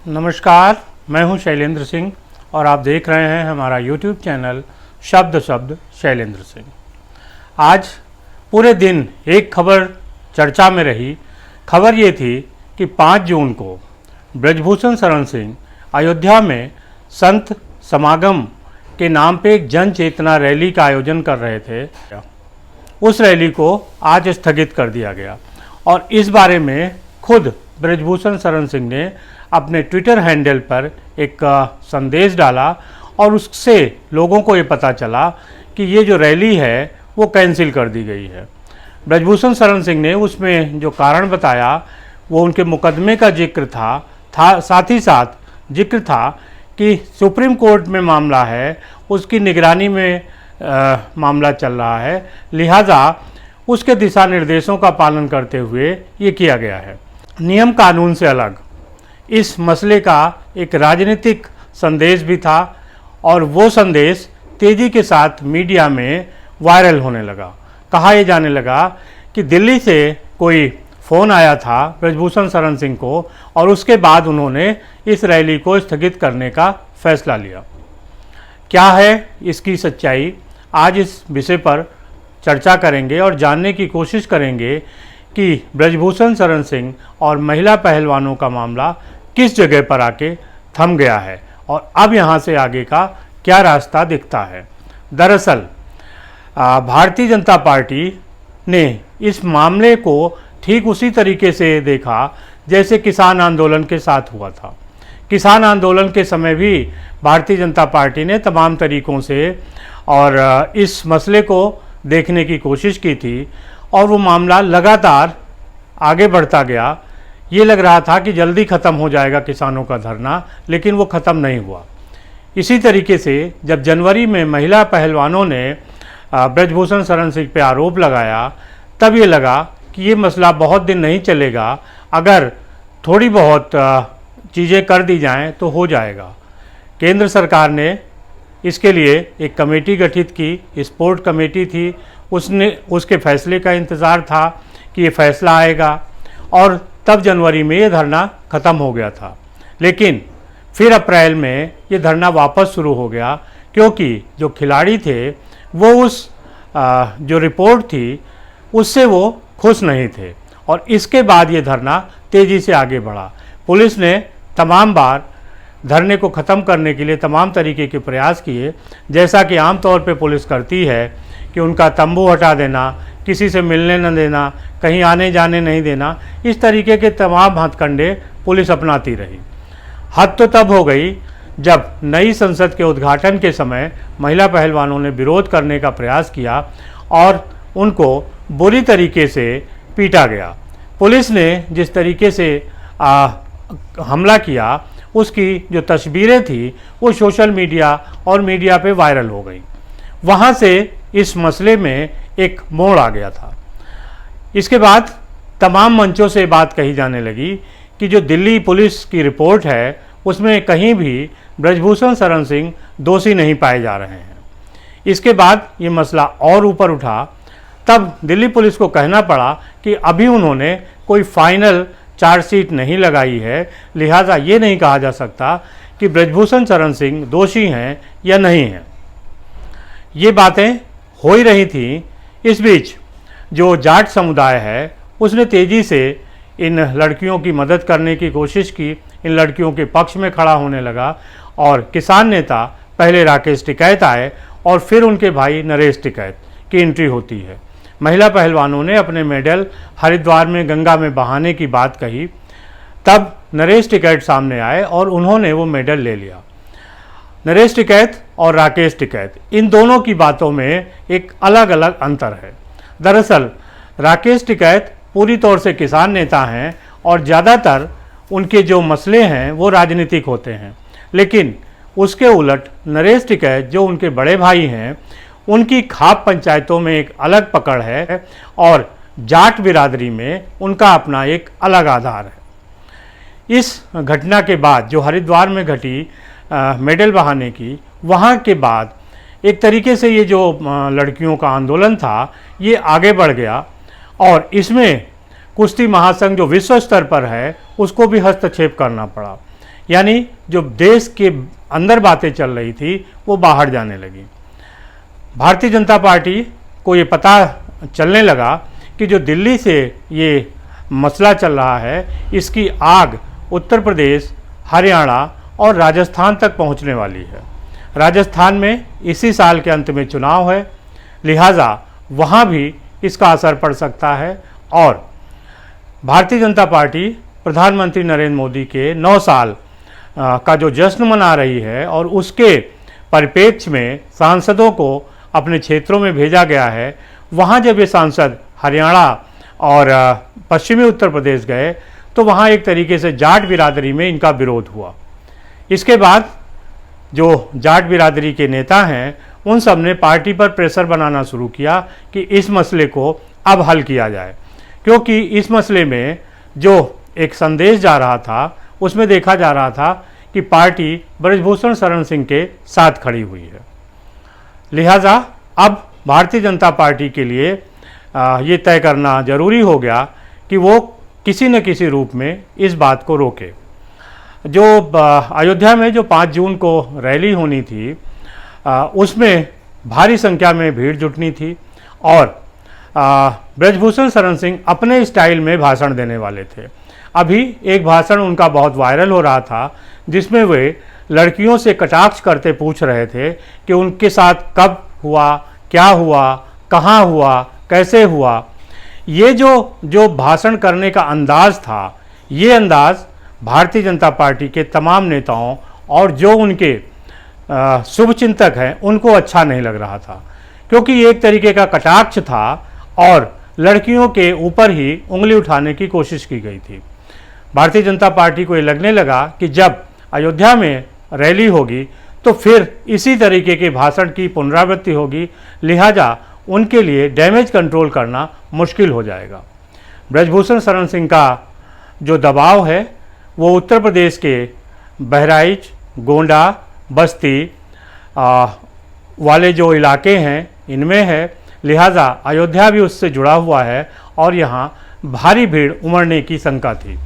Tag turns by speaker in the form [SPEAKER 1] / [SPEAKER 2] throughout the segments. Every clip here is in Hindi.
[SPEAKER 1] नमस्कार, मैं हूं शैलेंद्र सिंह और आप देख रहे हैं हमारा YouTube चैनल शब्द शब्द शैलेंद्र सिंह। आज पूरे दिन एक खबर चर्चा में रही। खबर ये थी कि 5 जून को ब्रजभूषण शरण सिंह अयोध्या में संत समागम के नाम पे एक जन चेतना रैली का आयोजन कर रहे थे। उस रैली को आज स्थगित कर दिया गया और इस बारे में खुद ब्रजभूषण शरण सिंह ने अपने ट्विटर हैंडल पर एक संदेश डाला और उससे लोगों को ये पता चला कि ये जो रैली है वो कैंसिल कर दी गई है। ब्रजभूषण शरण सिंह ने उसमें जो कारण बताया वो उनके मुकदमे का जिक्र था, साथ ही साथ जिक्र था कि सुप्रीम कोर्ट में मामला है, उसकी निगरानी में मामला चल रहा है, लिहाजा उसके दिशा निर्देशों का पालन करते हुए ये किया गया है। नियम कानून से अलग इस मसले का एक राजनीतिक संदेश भी था और वो संदेश तेज़ी के साथ मीडिया में वायरल होने लगा। कहा यह जाने लगा कि दिल्ली से कोई फ़ोन आया था ब्रजभूषण शरण सिंह को और उसके बाद उन्होंने इस रैली को स्थगित करने का फैसला लिया। क्या है इसकी सच्चाई, आज इस विषय पर चर्चा करेंगे और जानने की कोशिश करेंगे कि ब्रजभूषण शरण सिंह और महिला पहलवानों का मामला किस जगह पर आके थम गया है और अब यहाँ से आगे का क्या रास्ता दिखता है। दरअसल भारतीय जनता पार्टी ने इस मामले को ठीक उसी तरीके से देखा जैसे किसान आंदोलन के साथ हुआ था। किसान आंदोलन के समय भी भारतीय जनता पार्टी ने तमाम तरीकों से और इस मसले को देखने की कोशिश की थी और वो मामला लगातार आगे बढ़ता गया। ये लग रहा था कि जल्दी ख़त्म हो जाएगा किसानों का धरना, लेकिन वो ख़त्म नहीं हुआ। इसी तरीके से जब जनवरी में महिला पहलवानों ने ब्रजभूषण शरण सिंह पे आरोप लगाया, तब ये लगा कि ये मसला बहुत दिन नहीं चलेगा, अगर थोड़ी बहुत चीज़ें कर दी जाएं तो हो जाएगा। केंद्र सरकार ने इसके लिए एक कमेटी गठित की, स्पोर्ट कमेटी थी, उसके फैसले का इंतज़ार था कि ये फैसला आएगा और तब जनवरी में ये धरना ख़त्म हो गया था। लेकिन फिर अप्रैल में ये धरना वापस शुरू हो गया क्योंकि जो खिलाड़ी थे वो उस जो रिपोर्ट थी उससे वो खुश नहीं थे और इसके बाद ये धरना तेज़ी से आगे बढ़ा। पुलिस ने तमाम बार धरने को ख़त्म करने के लिए तमाम तरीके के प्रयास किए, जैसा कि आम तौर पे पुलिस करती है कि उनका तंबू हटा देना, किसी से मिलने न देना, कहीं आने जाने नहीं देना, इस तरीके के तमाम हथकंडे पुलिस अपनाती रही। हद तो तब हो गई जब नई संसद के उद्घाटन के समय महिला पहलवानों ने विरोध करने का प्रयास किया और उनको बुरी तरीके से पीटा गया। पुलिस ने जिस तरीके से हमला किया उसकी जो तस्वीरें थी वो सोशल मीडिया और मीडिया पे वायरल हो गई। वहाँ से इस मसले में एक मोड़ आ गया था। इसके बाद तमाम मंचों से बात कही जाने लगी कि जो दिल्ली पुलिस की रिपोर्ट है उसमें कहीं भी ब्रजभूषण शरण सिंह दोषी नहीं पाए जा रहे हैं। इसके बाद ये मसला और ऊपर उठा, तब दिल्ली पुलिस को कहना पड़ा कि अभी उन्होंने कोई फाइनल चार्जशीट नहीं लगाई है, लिहाजा ये नहीं कहा जा सकता कि ब्रजभूषण शरण सिंह दोषी हैं या नहीं हैं। ये बातें हो ही रही थी। इस बीच जो जाट समुदाय है उसने तेज़ी से इन लड़कियों की मदद करने की कोशिश की, इन लड़कियों के पक्ष में खड़ा होने लगा और किसान नेता पहले राकेश टिकैत आए और फिर उनके भाई नरेश टिकैत की एंट्री होती है। महिला पहलवानों ने अपने मेडल हरिद्वार में गंगा में बहाने की बात कही, तब नरेश टिकैत सामने आए और उन्होंने वो मेडल ले लिया। नरेश टिकैत और राकेश टिकैत, इन दोनों की बातों में एक अलग अलग अंतर है। दरअसल राकेश टिकैत पूरी तौर से किसान नेता हैं और ज़्यादातर उनके जो मसले हैं वो राजनीतिक होते हैं, लेकिन उसके उलट नरेश टिकैत जो उनके बड़े भाई हैं उनकी खाप पंचायतों में एक अलग पकड़ है और जाट बिरादरी में उनका अपना एक अलग आधार है। इस घटना के बाद जो हरिद्वार में घटी मेडल बहाने की, वहाँ के बाद एक तरीके से ये जो लड़कियों का आंदोलन था ये आगे बढ़ गया और इसमें कुश्ती महासंघ जो विश्व स्तर पर है उसको भी हस्तक्षेप करना पड़ा, यानी जो देश के अंदर बातें चल रही थी वो बाहर जाने लगी। भारतीय जनता पार्टी को ये पता चलने लगा कि जो दिल्ली से ये मसला चल रहा है, इसकी आग उत्तर प्रदेश, हरियाणा और राजस्थान तक पहुंचने वाली है। राजस्थान में इसी साल के अंत में चुनाव है, लिहाजा वहां भी इसका असर पड़ सकता है। और भारतीय जनता पार्टी प्रधानमंत्री नरेंद्र मोदी के 9 साल का जो जश्न मना रही है और उसके परिप्रेक्ष्य में सांसदों को अपने क्षेत्रों में भेजा गया है। वहाँ जब ये सांसद हरियाणा और पश्चिमी उत्तर प्रदेश गए तो वहाँ एक तरीके से जाट बिरादरी में इनका विरोध हुआ। इसके बाद जो जाट बिरादरी के नेता हैं उन सब ने पार्टी पर प्रेशर बनाना शुरू किया कि इस मसले को अब हल किया जाए, क्योंकि इस मसले में जो एक संदेश जा रहा था उसमें देखा जा रहा था कि पार्टी ब्रजभूषण शरण सिंह के साथ खड़ी हुई है। लिहाजा अब भारतीय जनता पार्टी के लिए ये तय करना जरूरी हो गया कि वो किसी न किसी रूप में इस बात को रोके। जो अयोध्या में जो 5 जून को रैली होनी थी उसमें भारी संख्या में भीड़ जुटनी थी और ब्रजभूषण शरण सिंह अपने स्टाइल में भाषण देने वाले थे। अभी एक भाषण उनका बहुत वायरल हो रहा था जिसमें वे लड़कियों से कटाक्ष करते पूछ रहे थे कि उनके साथ कब हुआ, क्या हुआ, कहाँ हुआ, कैसे हुआ। ये जो भाषण करने का अंदाज़ था, ये अंदाज़ भारतीय जनता पार्टी के तमाम नेताओं और जो उनके शुभचिंतक हैं उनको अच्छा नहीं लग रहा था, क्योंकि ये एक तरीके का कटाक्ष था और लड़कियों के ऊपर ही उंगली उठाने की कोशिश की गई थी। भारतीय जनता पार्टी को ये लगने लगा कि जब अयोध्या में रैली होगी तो फिर इसी तरीके के भाषण की पुनरावृत्ति होगी, लिहाजा उनके लिए डैमेज कंट्रोल करना मुश्किल हो जाएगा। ब्रजभूषण शरण सिंह का जो दबाव है वो उत्तर प्रदेश के बहराइच, गोंडा, बस्ती वाले जो इलाके हैं इनमें है, लिहाजा अयोध्या भी उससे जुड़ा हुआ है और यहाँ भारी भीड़ उमड़ने की शंका थी।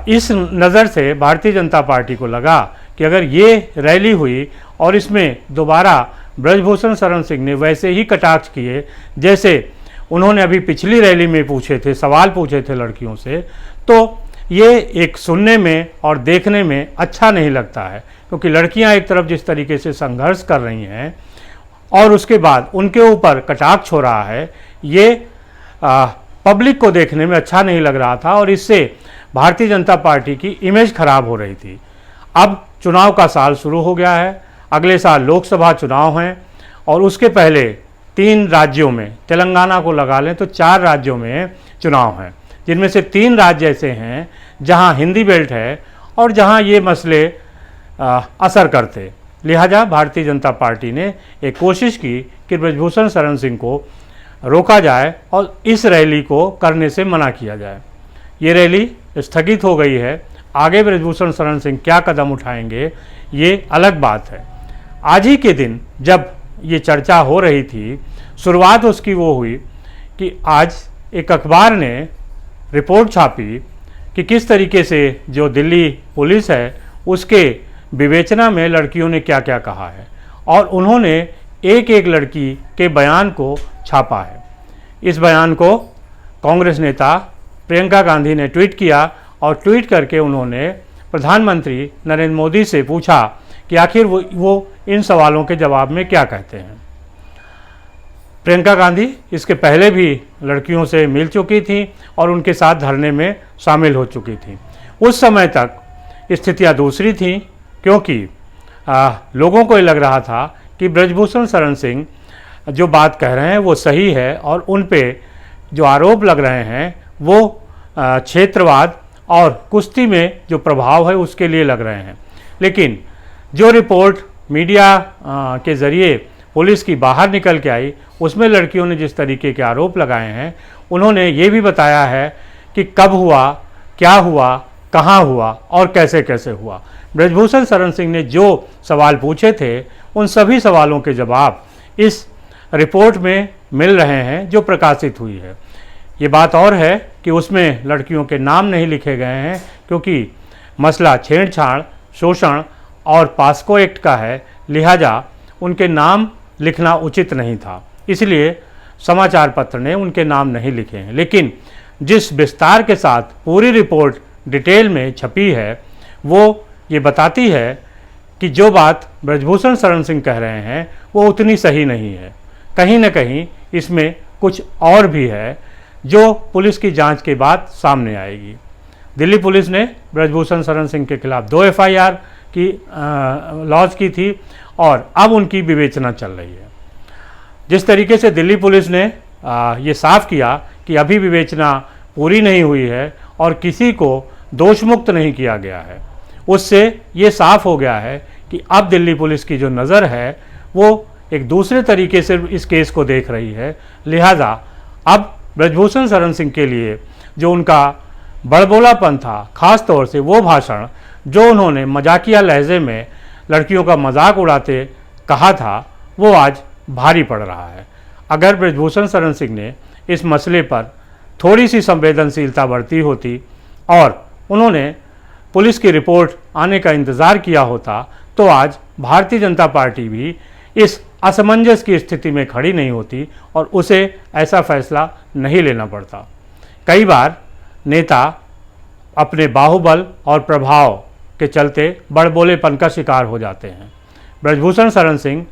[SPEAKER 1] इस नज़र से भारतीय जनता पार्टी को लगा कि अगर ये रैली हुई और इसमें दोबारा ब्रजभूषण शरण सिंह ने वैसे ही कटाक्ष किए जैसे उन्होंने अभी पिछली रैली में पूछे थे, सवाल पूछे थे लड़कियों से, तो ये एक सुनने में और देखने में अच्छा नहीं लगता है। क्योंकि लड़कियां एक तरफ जिस तरीके से संघर्ष कर रही हैं और उसके बाद उनके ऊपर कटाक्ष हो रहा है, ये पब्लिक को देखने में अच्छा नहीं लग रहा था और इससे भारतीय जनता पार्टी की इमेज खराब हो रही थी। अब चुनाव का साल शुरू हो गया है, अगले साल लोकसभा चुनाव हैं और उसके पहले 3 राज्यों में, तेलंगाना को लगा लें तो 4 राज्यों में चुनाव हैं, जिनमें से 3 राज्य ऐसे हैं जहां हिंदी बेल्ट है और जहां ये मसले असर करते। लिहाजा भारतीय जनता पार्टी ने एक कोशिश की कि ब्रजभूषण शरण सिंह को रोका जाए और इस रैली को करने से मना किया जाए। ये रैली स्थगित हो गई है, आगे ब्रजभूषण शरण सिंह क्या कदम उठाएंगे ये अलग बात है। आज ही के दिन जब ये चर्चा हो रही थी, शुरुआत उसकी वो हुई कि आज एक अखबार ने रिपोर्ट छापी कि किस तरीके से जो दिल्ली पुलिस है उसके विवेचना में लड़कियों ने क्या क्या कहा है और उन्होंने एक एक लड़की के बयान को छापा है। इस बयान को कांग्रेस नेता प्रियंका गांधी ने ट्वीट किया और ट्वीट करके उन्होंने प्रधानमंत्री नरेंद्र मोदी से पूछा कि आखिर वो इन सवालों के जवाब में क्या कहते हैं। प्रियंका गांधी इसके पहले भी लड़कियों से मिल चुकी थी और उनके साथ धरने में शामिल हो चुकी थी। उस समय तक स्थितियां दूसरी थीं, क्योंकि लोगों को ये लग रहा था कि ब्रजभूषण शरण सिंह जो बात कह रहे हैं वो सही है और उन पे जो आरोप लग रहे हैं वो क्षेत्रवाद और कुश्ती में जो प्रभाव है उसके लिए लग रहे हैं। लेकिन जो रिपोर्ट मीडिया के ज़रिए पुलिस की बाहर निकल के आई उसमें लड़कियों ने जिस तरीके के आरोप लगाए हैं, उन्होंने ये भी बताया है कि कब हुआ, क्या हुआ, कहाँ हुआ और कैसे कैसे हुआ। ब्रजभूषण शरण सिंह ने जो सवाल पूछे थे उन सभी सवालों के जवाब इस रिपोर्ट में मिल रहे हैं जो प्रकाशित हुई है। ये बात और है कि उसमें लड़कियों के नाम नहीं लिखे गए हैं, क्योंकि मसला छेड़छाड़, शोषण और पास्को एक्ट का है, लिहाजा उनके नाम लिखना उचित नहीं था, इसलिए समाचार पत्र ने उनके नाम नहीं लिखे हैं। लेकिन जिस विस्तार के साथ पूरी रिपोर्ट डिटेल में छपी है, वो ये बताती है कि जो बात ब्रजभूषण शरण सिंह कह रहे हैं वो उतनी सही नहीं है। कहीं न कहीं इसमें कुछ और भी है जो पुलिस की जांच के बाद सामने आएगी। दिल्ली पुलिस ने ब्रजभूषण शरण सिंह के खिलाफ 2 FIR की लॉन्च की थी और अब उनकी विवेचना चल रही है। जिस तरीके से दिल्ली पुलिस ने ये साफ किया कि अभी विवेचना पूरी नहीं हुई है और किसी को दोषमुक्त नहीं किया गया है, उससे ये साफ हो गया है कि अब दिल्ली पुलिस की जो नज़र है वो एक दूसरे तरीके से इस केस को देख रही है। लिहाजा अब ब्रजभूषण शरण सिंह के लिए जो उनका बड़बोलापन था, ख़ास तौर से वो भाषण जो उन्होंने मजाकिया लहजे में लड़कियों का मजाक उड़ाते कहा था, वो आज भारी पड़ रहा है। अगर ब्रजभूषण शरण सिंह ने इस मसले पर थोड़ी सी संवेदनशीलता बरती होती और उन्होंने पुलिस की रिपोर्ट आने का इंतज़ार किया होता तो आज भारतीय जनता पार्टी भी इस असमंजस की स्थिति में खड़ी नहीं होती और उसे ऐसा फैसला नहीं लेना पड़ता। कई बार नेता अपने बाहुबल और प्रभाव के चलते बड़बोलेपन का शिकार हो जाते हैं। ब्रजभूषण शरण सिंह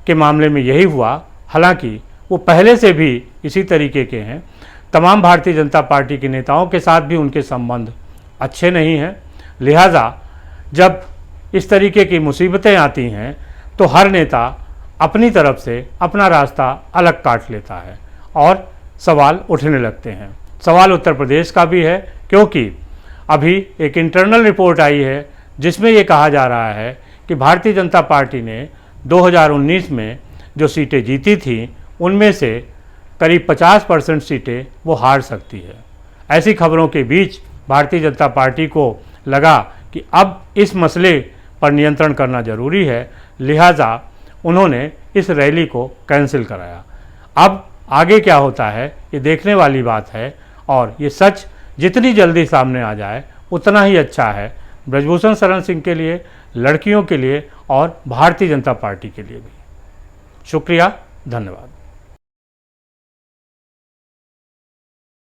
[SPEAKER 1] के मामले में यही हुआ। हालांकि वो पहले से भी इसी तरीके के हैं। तमाम भारतीय जनता पार्टी के नेताओं के साथ भी उनके संबंध अच्छे नहीं हैं। लिहाजा जब इस तरीके की मुसीबतें आती हैं तो हर नेता अपनी तरफ से अपना रास्ता अलग काट लेता है और सवाल उठने लगते हैं। सवाल उत्तर प्रदेश का भी है, क्योंकि अभी एक इंटरनल रिपोर्ट आई है जिसमें ये कहा जा रहा है कि भारतीय जनता पार्टी ने 2019 में जो सीटें जीती थी उनमें से करीब 50% सीटें वो हार सकती है। ऐसी खबरों के बीच भारतीय जनता पार्टी को लगा कि अब इस मसले पर नियंत्रण करना जरूरी है, लिहाजा उन्होंने इस रैली को कैंसिल कराया। अब आगे क्या होता है ये देखने वाली बात है और ये सच जितनी जल्दी सामने आ जाए उतना ही अच्छा है ब्रजभूषण शरण सिंह के लिए, लड़कियों के लिए और भारतीय जनता पार्टी के लिए भी। शुक्रिया, धन्यवाद।